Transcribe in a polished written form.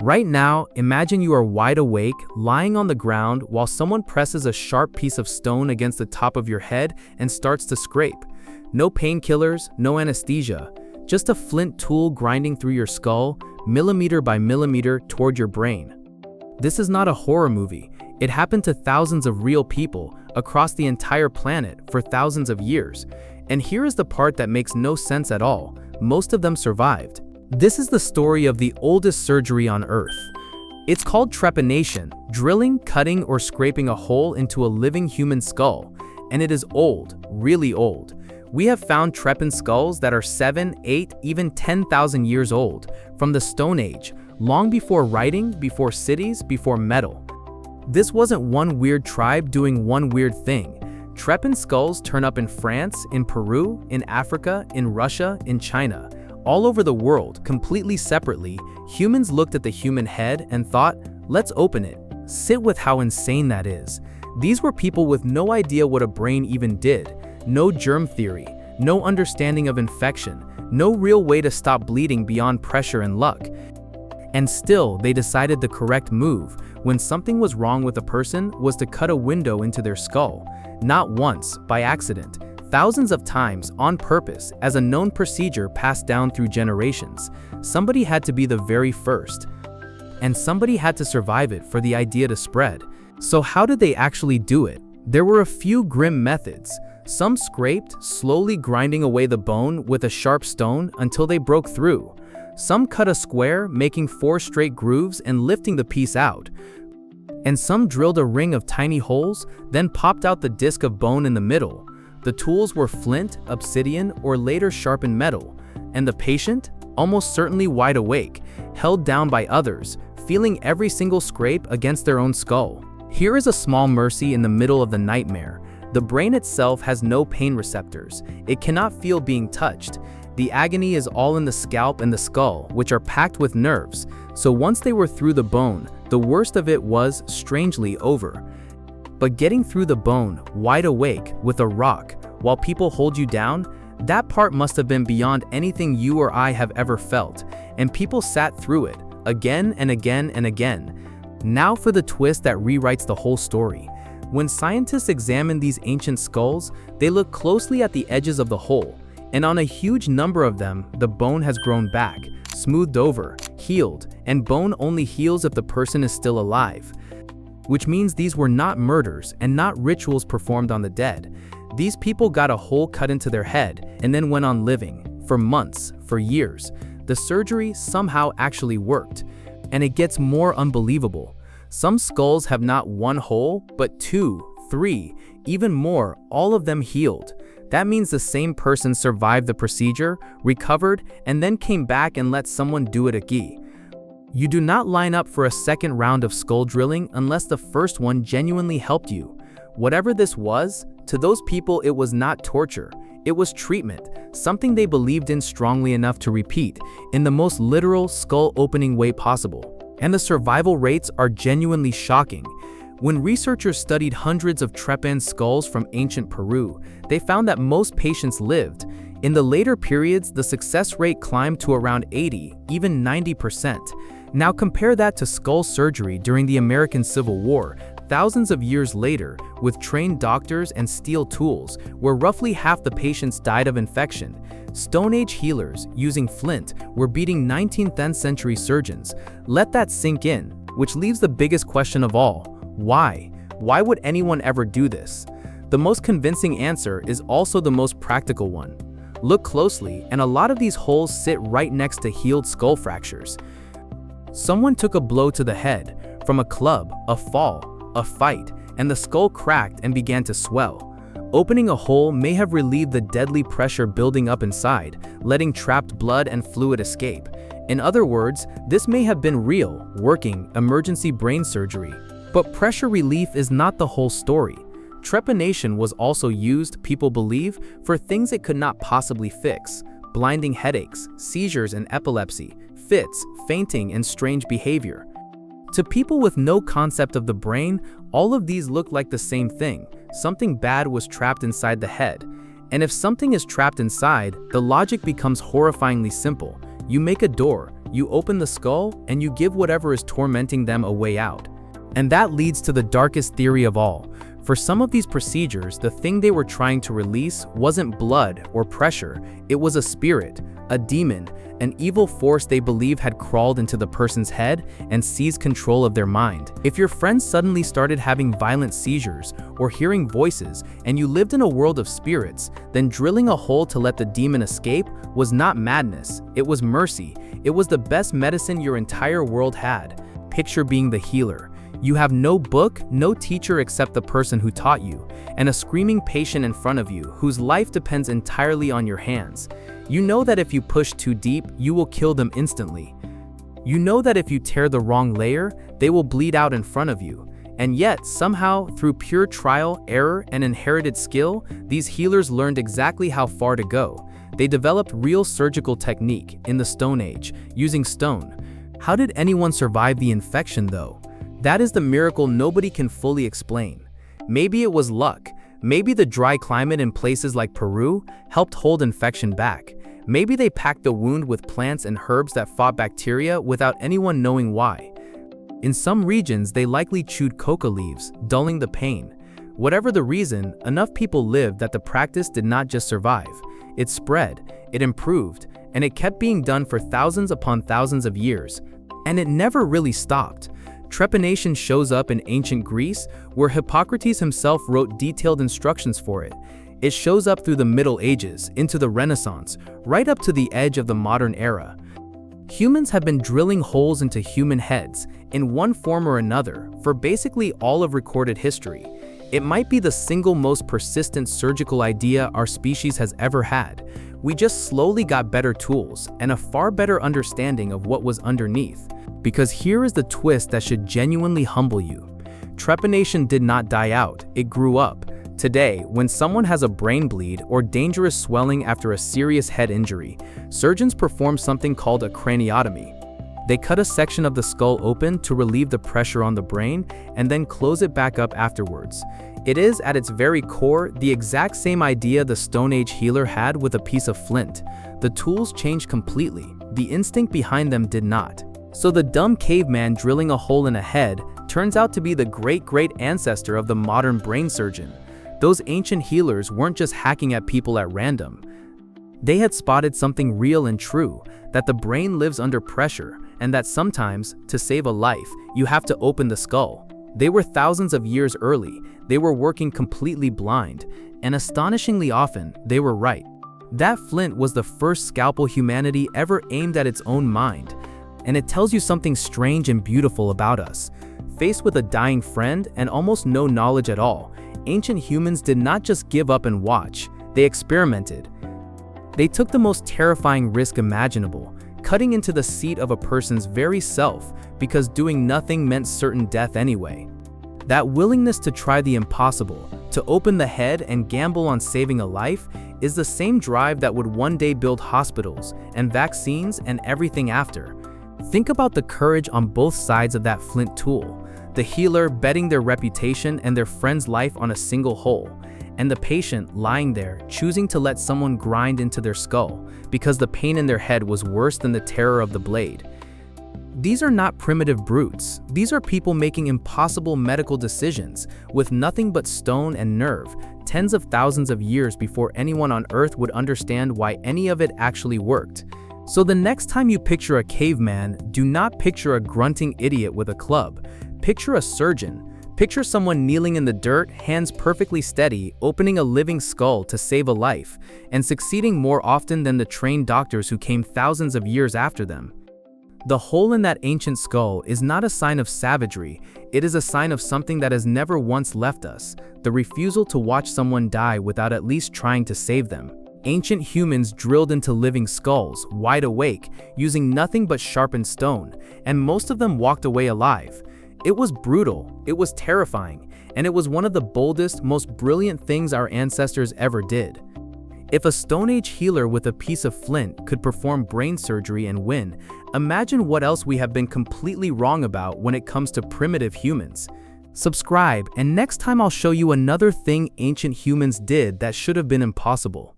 Right now, imagine you are wide awake, lying on the ground while someone presses a sharp piece of stone against the top of your head and starts to scrape. No painkillers, no anesthesia, just a flint tool grinding through your skull, millimeter by millimeter toward your brain. This is not a horror movie. It happened to thousands of real people across the entire planet for thousands of years. And here is the part that makes no sense at all. Most of them survived. This is the story of the oldest surgery on Earth. It's called trepanation, drilling, cutting, or scraping a hole into a living human skull. And it is old, really old. We have found trepan skulls that are 7, 8, even 10,000 years old, from the Stone Age, long before writing, before cities, before metal. This wasn't one weird tribe doing one weird thing. Trepan skulls turn up in France, in Peru, in Africa, in Russia, in China. All over the world, completely separately, humans looked at the human head and thought, let's open it. Sit with how insane that is. These were people with no idea what a brain even did, no germ theory, no understanding of infection, no real way to stop bleeding beyond pressure and luck. And still, they decided the correct move, when something was wrong with a person, was to cut a window into their skull. Not once, by accident. Thousands of times, on purpose, as a known procedure passed down through generations. Somebody had to be the very first. And somebody had to survive it for the idea to spread. So how did they actually do it? There were a few grim methods. Some scraped, slowly grinding away the bone with a sharp stone until they broke through. Some cut a square, making 4 straight grooves and lifting the piece out. And some drilled a ring of tiny holes, then popped out the disc of bone in the middle. The tools were flint, obsidian, or later sharpened metal, and the patient, almost certainly wide awake, held down by others, feeling every single scrape against their own skull. Here is a small mercy in the middle of the nightmare. The brain itself has no pain receptors. It cannot feel being touched. The agony is all in the scalp and the skull, which are packed with nerves. So once they were through the bone, the worst of it was, strangely, over. But getting through the bone, wide awake, with a rock, while people hold you down, that part must have been beyond anything you or I have ever felt, and people sat through it, again and again and again. Now for the twist that rewrites the whole story. When scientists examine these ancient skulls, they look closely at the edges of the hole, and on a huge number of them, the bone has grown back, smoothed over, healed, and bone only heals if the person is still alive. Which means these were not murders and not rituals performed on the dead. These people got a hole cut into their head and then went on living, for months, for years. The surgery somehow actually worked. And it gets more unbelievable. Some skulls have not one hole, but 2, 3, even more, all of them healed. That means the same person survived the procedure, recovered, and then came back and let someone do it again. You do not line up for a second round of skull drilling unless the first one genuinely helped you. Whatever this was, to those people it was not torture. It was treatment, something they believed in strongly enough to repeat, in the most literal, skull-opening way possible. And the survival rates are genuinely shocking. When researchers studied hundreds of trepan skulls from ancient Peru, they found that most patients lived. In the later periods, the success rate climbed to around 80, even 90%. Now compare that to skull surgery during the American Civil War, thousands of years later, with trained doctors and steel tools, where roughly half the patients died of infection. Stone Age healers, using flint, were beating 19th century surgeons. Let that sink in, which leaves the biggest question of all. Why? Why would anyone ever do this? The most convincing answer is also the most practical one. Look closely, and a lot of these holes sit right next to healed skull fractures. Someone took a blow to the head, from a club, a fall, a fight, and the skull cracked and began to swell. Opening a hole may have relieved the deadly pressure building up inside, letting trapped blood and fluid escape. In other words, this may have been real, working, emergency brain surgery. But pressure relief is not the whole story. Trepanation was also used, people believe, for things it could not possibly fix: blinding headaches, seizures and epilepsy, fits, fainting, and strange behavior. To people with no concept of the brain, all of these look like the same thing. Something bad was trapped inside the head. And if something is trapped inside, the logic becomes horrifyingly simple. You make a door, You open the skull, and you give whatever is tormenting them a way out. And that leads to the darkest theory of all. For some of these procedures, the thing they were trying to release wasn't blood or pressure, it was a spirit, a demon, an evil force they believe had crawled into the person's head and seized control of their mind. If your friend suddenly started having violent seizures or hearing voices and you lived in a world of spirits, then drilling a hole to let the demon escape was not madness, it was mercy. It was the best medicine your entire world had. Picture being the healer. You have no book, no teacher except the person who taught you, and a screaming patient in front of you whose life depends entirely on your hands. You know that if you push too deep, you will kill them instantly. You know that if you tear the wrong layer, they will bleed out in front of you. And yet, somehow, through pure trial, error, and inherited skill, these healers learned exactly how far to go. They developed real surgical technique in the Stone Age, using stone. How did anyone survive the infection though? That is the miracle nobody can fully explain. Maybe it was luck. Maybe the dry climate in places like Peru helped hold infection back. Maybe they packed the wound with plants and herbs that fought bacteria without anyone knowing why. In some regions, they likely chewed coca leaves, dulling the pain. Whatever the reason, enough people lived that the practice did not just survive. It spread, it improved, and it kept being done for thousands upon thousands of years. And it never really stopped. Trepanation shows up in ancient Greece, where Hippocrates himself wrote detailed instructions for it. It shows up through the Middle Ages, into the Renaissance, right up to the edge of the modern era. Humans have been drilling holes into human heads, in one form or another, for basically all of recorded history. It might be the single most persistent surgical idea our species has ever had. We just slowly got better tools and a far better understanding of what was underneath. Because here is the twist that should genuinely humble you. Trepanation did not die out, it grew up. Today, when someone has a brain bleed or dangerous swelling after a serious head injury, surgeons perform something called a craniotomy. They cut a section of the skull open to relieve the pressure on the brain and then close it back up afterwards. It is, at its very core, the exact same idea the Stone Age healer had with a piece of flint. The tools changed completely, the instinct behind them did not. So the dumb caveman drilling a hole in a head turns out to be the great-great ancestor of the modern brain surgeon. Those ancient healers weren't just hacking at people at random. They had spotted something real and true, that the brain lives under pressure, and that sometimes, to save a life, you have to open the skull. They were thousands of years early, they were working completely blind, and astonishingly often, they were right. That flint was the first scalpel humanity ever aimed at its own mind. And it tells you something strange and beautiful about us. Faced with a dying friend and almost no knowledge at all, ancient humans did not just give up and watch, they experimented. They took the most terrifying risk imaginable, cutting into the seat of a person's very self because doing nothing meant certain death anyway. That willingness to try the impossible, to open the head and gamble on saving a life, is the same drive that would one day build hospitals and vaccines and everything after. Think about the courage on both sides of that flint tool. The healer betting their reputation and their friend's life on a single hole, and the patient lying there choosing to let someone grind into their skull because the pain in their head was worse than the terror of the blade. These are not primitive brutes. These are people making impossible medical decisions with nothing but stone and nerve, tens of thousands of years before anyone on Earth would understand why any of it actually worked. So the next time you picture a caveman, do not picture a grunting idiot with a club. Picture a surgeon. Picture someone kneeling in the dirt, hands perfectly steady, opening a living skull to save a life, and succeeding more often than the trained doctors who came thousands of years after them. The hole in that ancient skull is not a sign of savagery, it is a sign of something that has never once left us, the refusal to watch someone die without at least trying to save them. Ancient humans drilled into living skulls, wide awake, using nothing but sharpened stone, and most of them walked away alive. It was brutal, it was terrifying, and it was one of the boldest, most brilliant things our ancestors ever did. If a Stone Age healer with a piece of flint could perform brain surgery and win, imagine what else we have been completely wrong about when it comes to primitive humans. Subscribe, and next time I'll show you another thing ancient humans did that should have been impossible.